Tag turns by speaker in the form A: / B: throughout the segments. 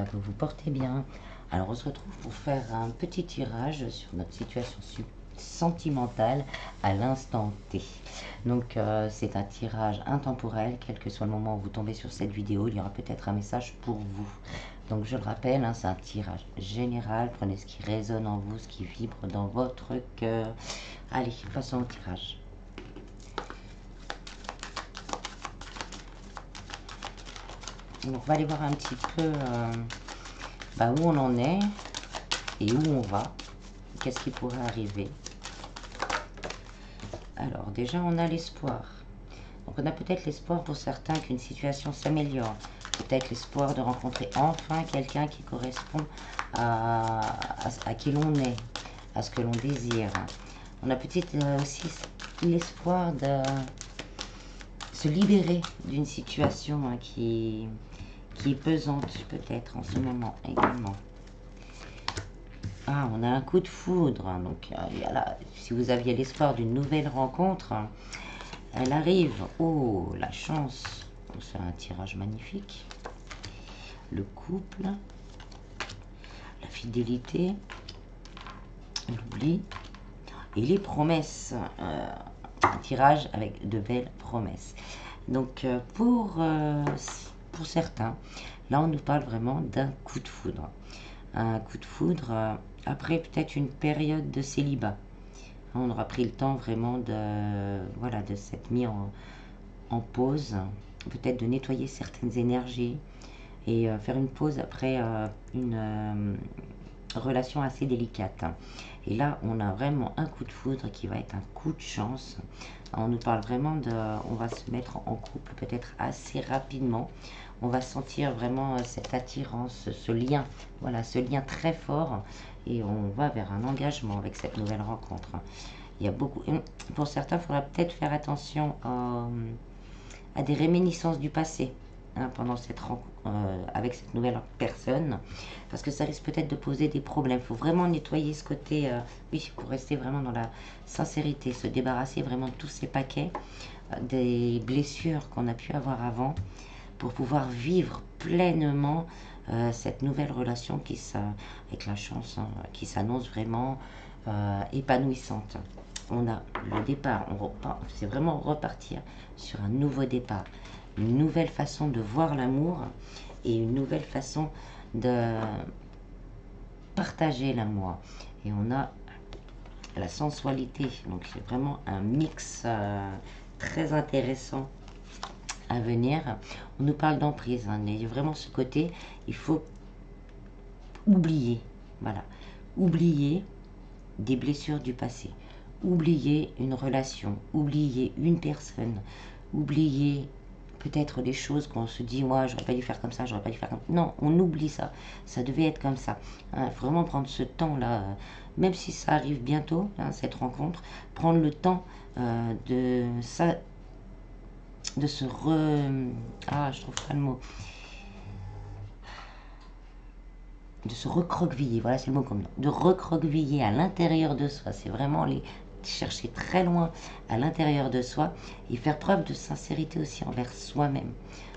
A: que vous portez bien. Alors on se retrouve pour faire un petit tirage sur notre situation sentimentale à l'instant T. Donc c'est un tirage intemporel, quel que soit le moment où vous tombez sur cette vidéo, il y aura peut-être un message pour vous. Donc je le rappelle, hein, c'est un tirage général, prenez ce qui résonne en vous, ce qui vibre dans votre cœur. Allez, passons au tirage. Donc on va aller voir un petit peu où on en est et où on va, qu'est-ce qui pourrait arriver. Alors déjà on a l'espoir. Donc on a peut-être l'espoir pour certains qu'une situation s'améliore. Peut-être l'espoir de rencontrer enfin quelqu'un qui correspond à qui l'on est, à ce que l'on désire. On a peut-être aussi l'espoir de se libérer d'une situation hein, qui est pesante peut-être en ce moment également. Ah, on a un coup de foudre. Donc, là, si vous aviez l'espoir d'une nouvelle rencontre, elle arrive. Oh, la chance. C'est un tirage magnifique. Le couple, la fidélité, l'oubli et les promesses. Un tirage avec de belles promesses. Donc, pour certains, là, on nous parle vraiment d'un coup de foudre. Un coup de foudre après peut-être une période de célibat. On aura pris le temps vraiment de s'être mis en pause, peut-être de nettoyer certaines énergies et faire une pause après une relation assez délicate. Et là, on a vraiment un coup de foudre qui va être un coup de chance. On nous parle vraiment on va se mettre en couple peut-être assez rapidement. On va sentir vraiment cette attirance, ce lien, voilà, ce lien très fort. Et on va vers un engagement avec cette nouvelle rencontre. Il y a beaucoup, pour certains, il faudra peut-être faire attention à des réminiscences du passé. Pendant cette rencontre avec cette nouvelle personne, parce que ça risque peut-être de poser des problèmes. Il faut vraiment nettoyer ce côté, oui, pour rester vraiment dans la sincérité, se débarrasser vraiment de tous ces paquets, des blessures qu'on a pu avoir avant, pour pouvoir vivre pleinement cette nouvelle relation avec la chance, hein, qui s'annonce vraiment épanouissante. On a le départ, c'est vraiment repartir sur un nouveau départ, une nouvelle façon de voir l'amour et une nouvelle façon de partager l'amour. Et on a la sensualité, donc c'est vraiment un mix très intéressant à venir. On nous parle d'emprise, hein, mais vraiment ce côté, il faut oublier, voilà, oublier des blessures du passé, oublier une relation, oublier une personne, oublier peut-être des choses qu'on se dit, moi j'aurais pas dû faire comme ça, j'aurais pas dû faire comme ça. Non, on oublie ça, ça devait être comme ça. Il faut vraiment prendre ce temps-là, même si ça arrive bientôt, hein, cette rencontre, prendre le temps de se je trouve pas le mot. De se recroqueviller, voilà c'est le mot comme nom, de recroqueviller à l'intérieur de soi, c'est vraiment chercher très loin à l'intérieur de soi et faire preuve de sincérité aussi envers soi-même.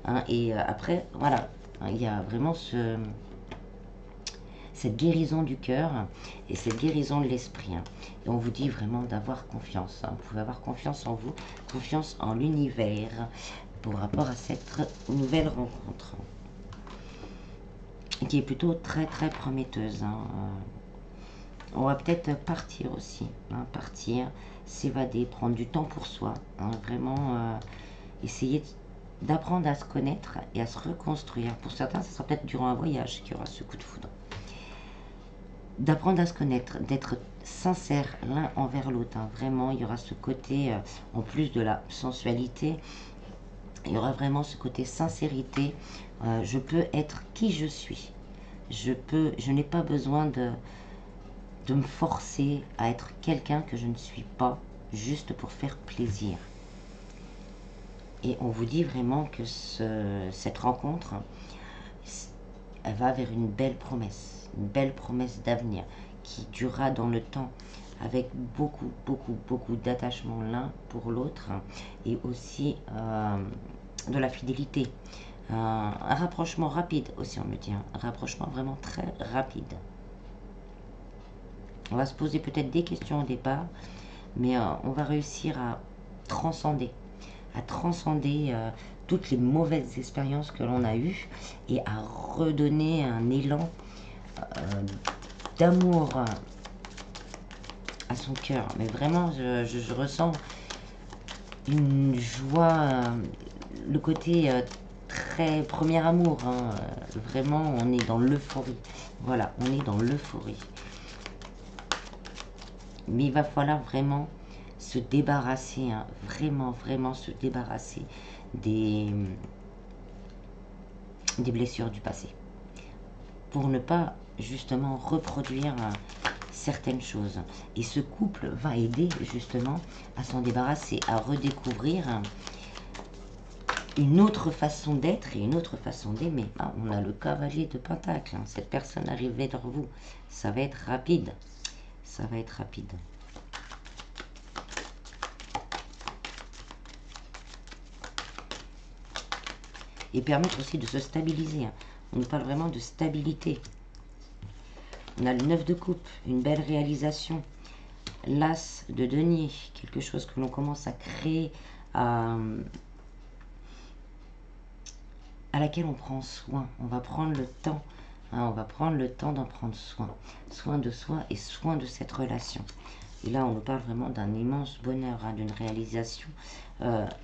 A: Hein, et après, voilà, hein, il y a vraiment cette guérison du cœur et cette guérison de l'esprit. Hein. Et on vous dit vraiment d'avoir confiance. Hein. Vous pouvez avoir confiance en vous, confiance en l'univers pour rapport à cette nouvelle rencontre qui est plutôt très très prometteuse. Hein. On va peut-être partir aussi, hein, partir, s'évader, prendre du temps pour soi, hein, vraiment essayer d'apprendre à se connaître et à se reconstruire. Pour certains, ça sera peut-être durant un voyage qu'il y aura ce coup de foudre. D'apprendre à se connaître, d'être sincère l'un envers l'autre. Hein. Vraiment, il y aura ce côté, en plus de la sensualité, il y aura vraiment ce côté sincérité. Je peux être qui je suis. Je n'ai pas besoin de me forcer à être quelqu'un que je ne suis pas, juste pour faire plaisir. Et on vous dit vraiment que cette rencontre, elle va vers une belle promesse d'avenir, qui durera dans le temps, avec beaucoup, beaucoup, beaucoup d'attachement l'un pour l'autre, et aussi de la fidélité. Un rapprochement rapide aussi, on me dit. Un rapprochement vraiment très rapide. On va se poser peut-être des questions au départ, mais on va réussir à transcender. Toutes les mauvaises expériences que l'on a eues et à redonner un élan d'amour à son cœur. Mais vraiment, je ressens une joie, le côté très premier amour. Hein, vraiment, on est dans l'euphorie. Voilà, on est dans l'euphorie. Mais il va falloir vraiment se débarrasser, hein, vraiment se débarrasser des blessures du passé. Pour ne pas justement reproduire certaines choses. Et ce couple va aider justement à s'en débarrasser, à redécouvrir une autre façon d'être et une autre façon d'aimer. Ah, on a le cavalier de Pentacle, hein. Cette personne arrive vers vous. Ça va être rapide. Ça va être rapide. Et permettre aussi de se stabiliser. Hein. On nous parle vraiment de stabilité. On a le 9 de coupe, une belle réalisation. L'as de denier, quelque chose que l'on commence à créer, à laquelle on prend soin. On va prendre le temps. Hein, on va prendre le temps d'en prendre soin. Soin de soi et soin de cette relation. Et là, on nous parle vraiment d'un immense bonheur, hein, d'une réalisation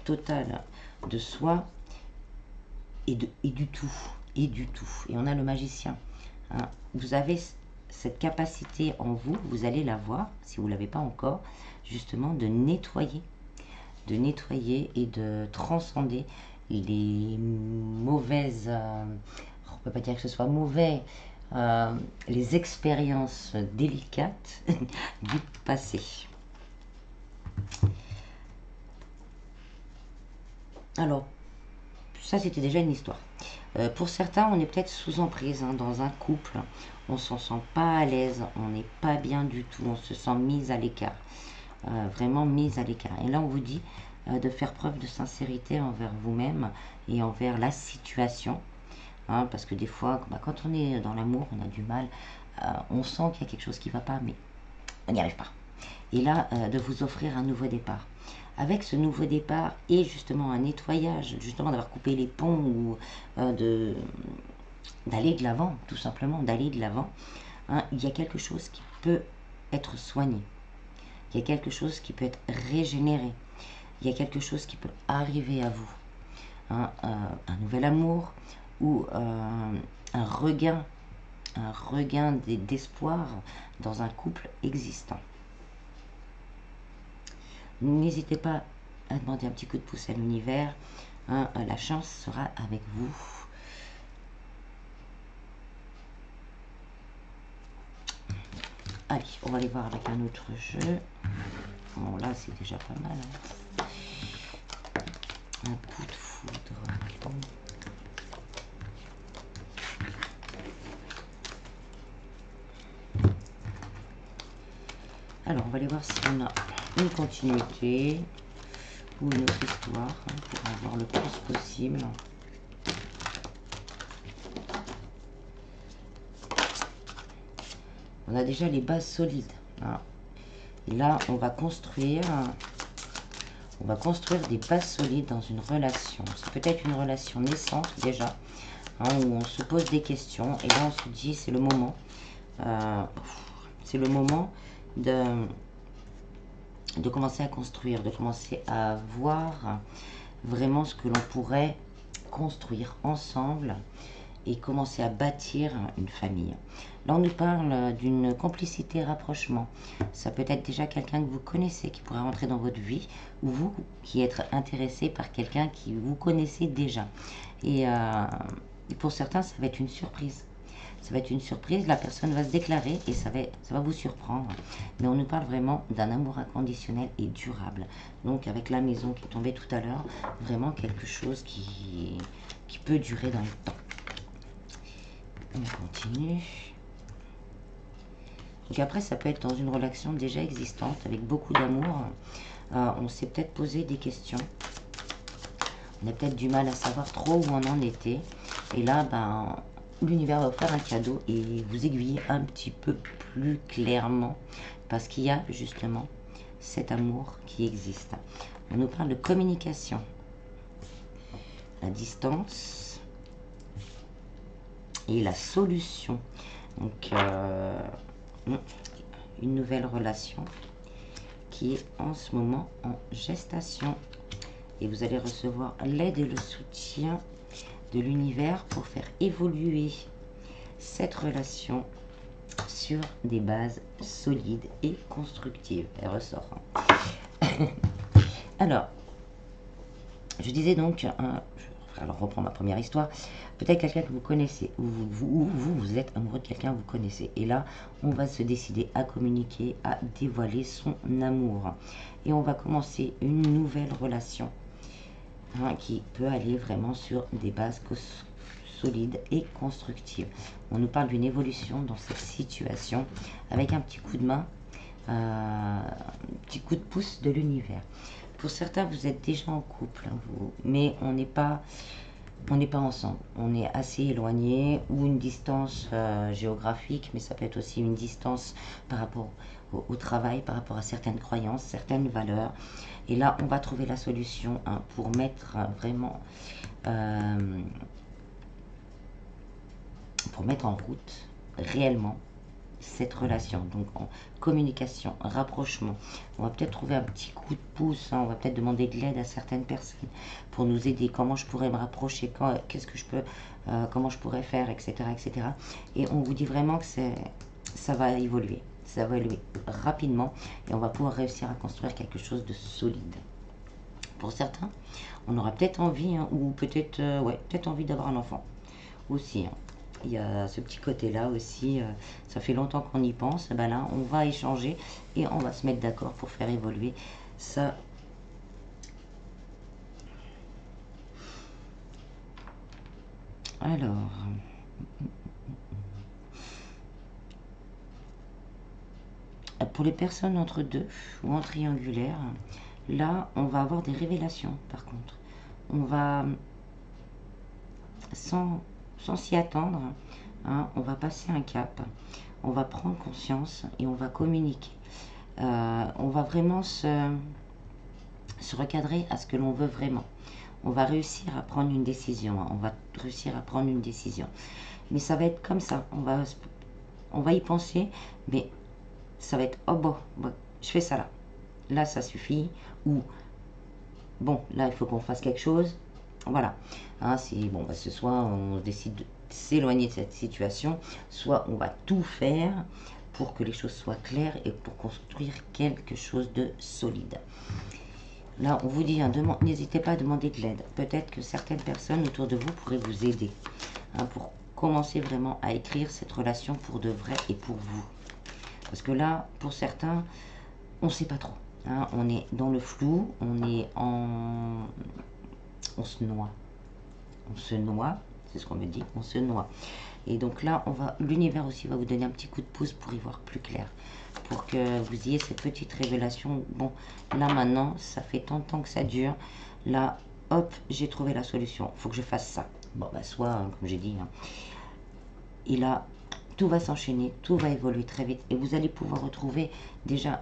A: totale de soi et du tout. Et du tout. Et on a le magicien. Hein. Vous avez cette capacité en vous, vous allez la voir, si vous ne l'avez pas encore, justement de nettoyer et de transcender les mauvaises, on ne peut pas dire que ce soit mauvais, les expériences délicates du passé. Alors, ça c'était déjà une histoire. Pour certains, on est peut-être sous emprise, hein, dans un couple. On ne s'en sent pas à l'aise, on n'est pas bien du tout, on se sent mise à l'écart. Vraiment mise à l'écart. Et là, on vous dit de faire preuve de sincérité envers vous-même et envers la situation. Hein, parce que des fois, quand on est dans l'amour, on a du mal. On sent qu'il y a quelque chose qui ne va pas, mais on n'y arrive pas. Et là, de vous offrir un nouveau départ. Avec ce nouveau départ et justement un nettoyage, justement d'avoir coupé les ponts ou d'aller de l'avant, tout simplement, d'aller de l'avant, hein, il y a quelque chose qui peut être soigné. Il y a quelque chose qui peut être régénéré. Il y a quelque chose qui peut arriver à vous. Hein, un nouvel amour ou un regain d'espoir dans un couple existant. N'hésitez pas à demander un petit coup de pouce à l'univers. Hein, la chance sera avec vous. Allez, on va aller voir avec un autre jeu. Bon, là, c'est déjà pas mal. Hein. Un coup de foudre. Alors, on va aller voir si on a une continuité ou une autre histoire, hein, pour avoir le plus possible. On a déjà les bases solides. Hein. Et là, on va construire des bases solides dans une relation. C'est peut-être une relation naissante déjà, hein, où on se pose des questions. Et là, on se dit, c'est le moment. C'est le moment de commencer à construire, de commencer à voir vraiment ce que l'on pourrait construire ensemble et commencer à bâtir une famille. Là, on nous parle d'une complicité rapprochement. Ça peut être déjà quelqu'un que vous connaissez qui pourrait rentrer dans votre vie, ou vous qui êtes intéressé par quelqu'un qui vous connaissez déjà. Et pour certains, ça va être une surprise. Ça va être une surprise, la personne va se déclarer et ça va vous surprendre. Mais on nous parle vraiment d'un amour inconditionnel et durable. Donc avec la maison qui est tombée tout à l'heure, vraiment quelque chose qui peut durer dans le temps. On continue. Donc après, ça peut être dans une relation déjà existante, avec beaucoup d'amour. On s'est peut-être posé des questions. On a peut-être du mal à savoir trop où on en était. Et là, ben, l'univers va vous faire un cadeau et vous aiguiller un petit peu plus clairement. Parce qu'il y a justement cet amour qui existe. On nous parle de communication. La distance et la solution. Donc, une nouvelle relation qui est en ce moment en gestation. Et vous allez recevoir l'aide et le soutien de l'univers pour faire évoluer cette relation sur des bases solides et constructives. Elle ressort. Alors, je disais donc, alors reprends ma première histoire, peut-être quelqu'un que vous connaissez, ou vous êtes amoureux de quelqu'un que vous connaissez. Et là, on va se décider à communiquer, à dévoiler son amour. Et on va commencer une nouvelle relation qui peut aller vraiment sur des bases solides et constructives. On nous parle d'une évolution dans cette situation avec un petit coup de main, un petit coup de pouce de l'univers. Pour certains, vous êtes déjà en couple, mais on n'est pas ensemble. On est assez éloigné, ou une distance géographique, mais ça peut être aussi une distance par rapport au travail, par rapport à certaines croyances, certaines valeurs. Et là, on va trouver la solution pour mettre vraiment pour mettre en route réellement cette relation. Donc en communication, rapprochement, on va peut-être trouver un petit coup de pouce, on va peut-être demander de l'aide à certaines personnes pour nous aider, comment je pourrais me rapprocher, qu'est-ce que je peux, comment je pourrais faire, etc., etc. Et on vous dit vraiment que ça va évoluer rapidement et on va pouvoir réussir à construire quelque chose de solide. Pour certains, on aura peut-être envie, ou peut-être peut-être envie d'avoir un enfant aussi. Il y a ce petit côté-là aussi, ça fait longtemps qu'on y pense. Ben là, on va échanger et on va se mettre d'accord pour faire évoluer ça. Alors, pour les personnes entre deux ou en triangulaire, là, on va avoir des révélations par contre. On va, sans s'y attendre, on va passer un cap, on va prendre conscience et on va communiquer. On va vraiment se recadrer à ce que l'on veut vraiment. On va réussir à prendre une décision. On va réussir à prendre une décision. Mais ça va être comme ça. On va y penser, mais ça va être oh bon, je fais ça là. Là, ça suffit. Ou bon, là, il faut qu'on fasse quelque chose. Voilà. C'est bon, ce soit on décide de s'éloigner de cette situation, soit on va tout faire pour que les choses soient claires et pour construire quelque chose de solide. Là, on vous dit, n'hésitez pas à demander de l'aide. Peut-être que certaines personnes autour de vous pourraient vous aider pour commencer vraiment à écrire cette relation pour de vrai et pour vous. Parce que là, pour certains, on ne sait pas trop. On est dans le flou, on se noie. On se noie, c'est ce qu'on me dit, on se noie. Et donc là, l'univers aussi va vous donner un petit coup de pouce pour y voir plus clair. Pour que vous ayez cette petite révélation. Bon, là maintenant, ça fait tant de temps que ça dure. Là, hop, j'ai trouvé la solution. Il faut que je fasse ça. Bon, bah soit, comme j'ai dit. Et là, tout va s'enchaîner, tout va évoluer très vite. Et vous allez pouvoir retrouver déjà,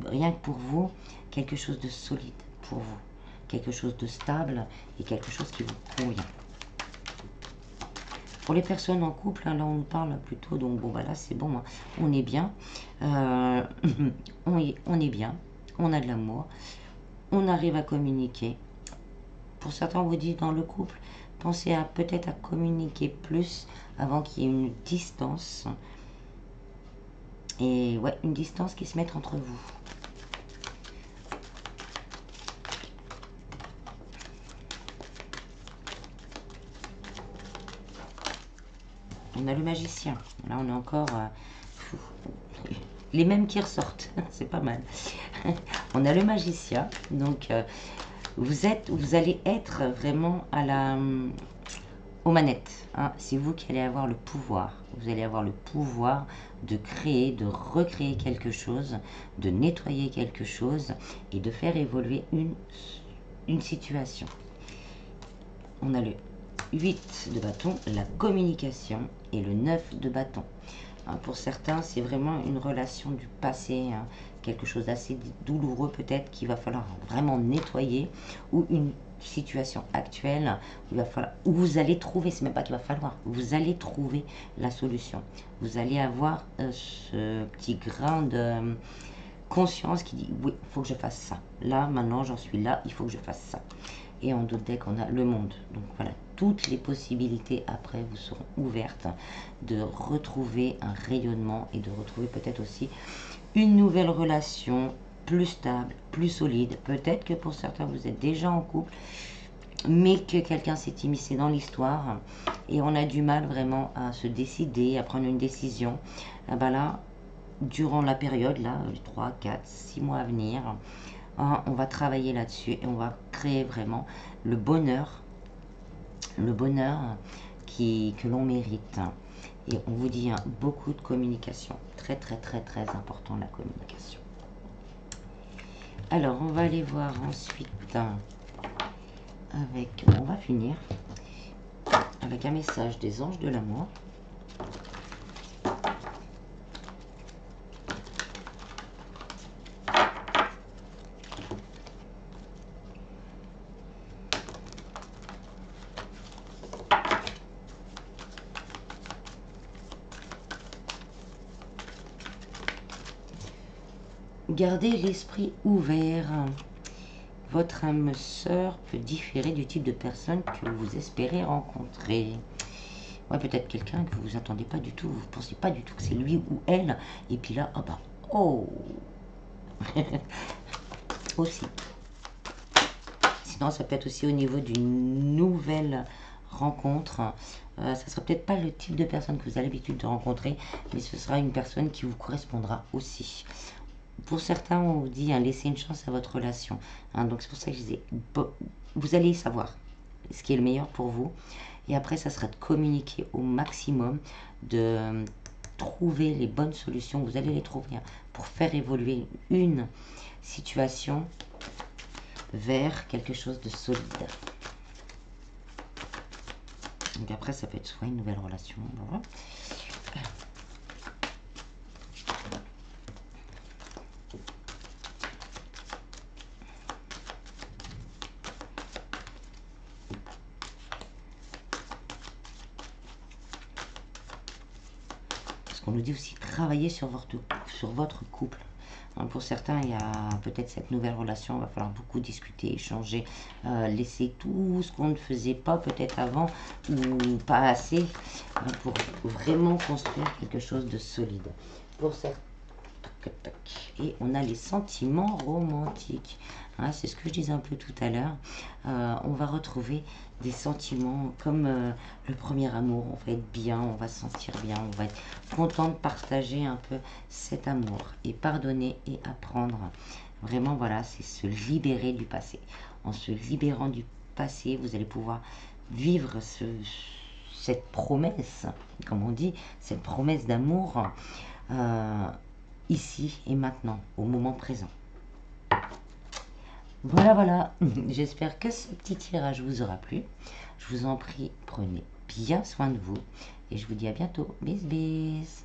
A: rien que pour vous, quelque chose de solide pour vous. Quelque chose de stable et quelque chose qui vous convient. Pour les personnes en couple, là on nous parle plutôt, donc bon bah là c'est bon, on est bien, on est bien, on a de l'amour, on arrive à communiquer. Pour certains, on vous dit dans le couple, pensez peut-être à communiquer plus avant qu'il y ait une distance. Et ouais, une distance qui se mette entre vous. On a le magicien. Là, on est encore les mêmes qui ressortent. C'est pas mal. On a le magicien. Donc, vous allez être vraiment aux manettes. C'est vous qui allez avoir le pouvoir. Vous allez avoir le pouvoir de créer, de recréer quelque chose, de nettoyer quelque chose et de faire évoluer une situation. on a le 8 de bâton, la communication, et le 9 de bâton. Pour certains, c'est vraiment une relation du passé, quelque chose d'assez douloureux peut-être qu'il va falloir vraiment nettoyer, ou une situation actuelle où, il va falloir, où vous allez trouver, c'est même pas qu'il va falloir, vous allez trouver la solution. Vous allez avoir ce petit grain de conscience qui dit oui, il faut que je fasse ça. Là, maintenant, j'en suis là, il faut que je fasse ça. Et en d'autres decks, on a le monde. Donc voilà, toutes les possibilités après vous seront ouvertes de retrouver un rayonnement et de retrouver peut-être aussi une nouvelle relation plus stable, plus solide. Peut-être que pour certains, vous êtes déjà en couple, mais que quelqu'un s'est immiscé dans l'histoire et on a du mal vraiment à se décider, à prendre une décision. Ah ben là, durant la période, là, les 3, 4, 6 mois à venir, on va travailler là-dessus et on va créer vraiment le bonheur que l'on mérite. Et on vous dit beaucoup de communication, très très très très important la communication. Alors on va aller voir ensuite avec, on va finir avec un message des anges de l'amour. Gardez l'esprit ouvert. Votre âme sœur peut différer du type de personne que vous espérez rencontrer. Ouais, peut-être quelqu'un que vous attendez pas du tout, vous ne pensez pas du tout que c'est lui ou elle. Et puis là, oh bah, oh aussi. Sinon, ça peut être aussi au niveau d'une nouvelle rencontre. Ça sera peut-être pas le type de personne que vous avez l'habitude de rencontrer, mais ce sera une personne qui vous correspondra aussi. Pour certains, on vous dit laissez une chance à votre relation. Donc c'est pour ça que je disais, vous allez savoir ce qui est le meilleur pour vous. Et après, ça sera de communiquer au maximum, de trouver les bonnes solutions. Vous allez les trouver pour faire évoluer une situation vers quelque chose de solide. Donc après, ça peut être soit une nouvelle relation. Voilà. Parce qu'on nous dit aussi travailler sur votre couple. Pour certains, il y a peut-être cette nouvelle relation, il va falloir beaucoup discuter, échanger, laisser tout ce qu'on ne faisait pas peut-être avant ou pas assez pour vraiment construire quelque chose de solide. Pour certains, et on a les sentiments romantiques. C'est ce que je disais un peu tout à l'heure. On va retrouver des sentiments comme le premier amour. On va être bien, on va se sentir bien, on va être content de partager un peu cet amour et pardonner et apprendre. Vraiment, voilà, c'est se libérer du passé. En se libérant du passé, vous allez pouvoir vivre cette promesse, comme on dit, cette promesse d'amour ici et maintenant, au moment présent. Voilà, voilà. J'espère que ce petit tirage vous aura plu. Je vous en prie, prenez bien soin de vous. Et je vous dis à bientôt. Bis, bis.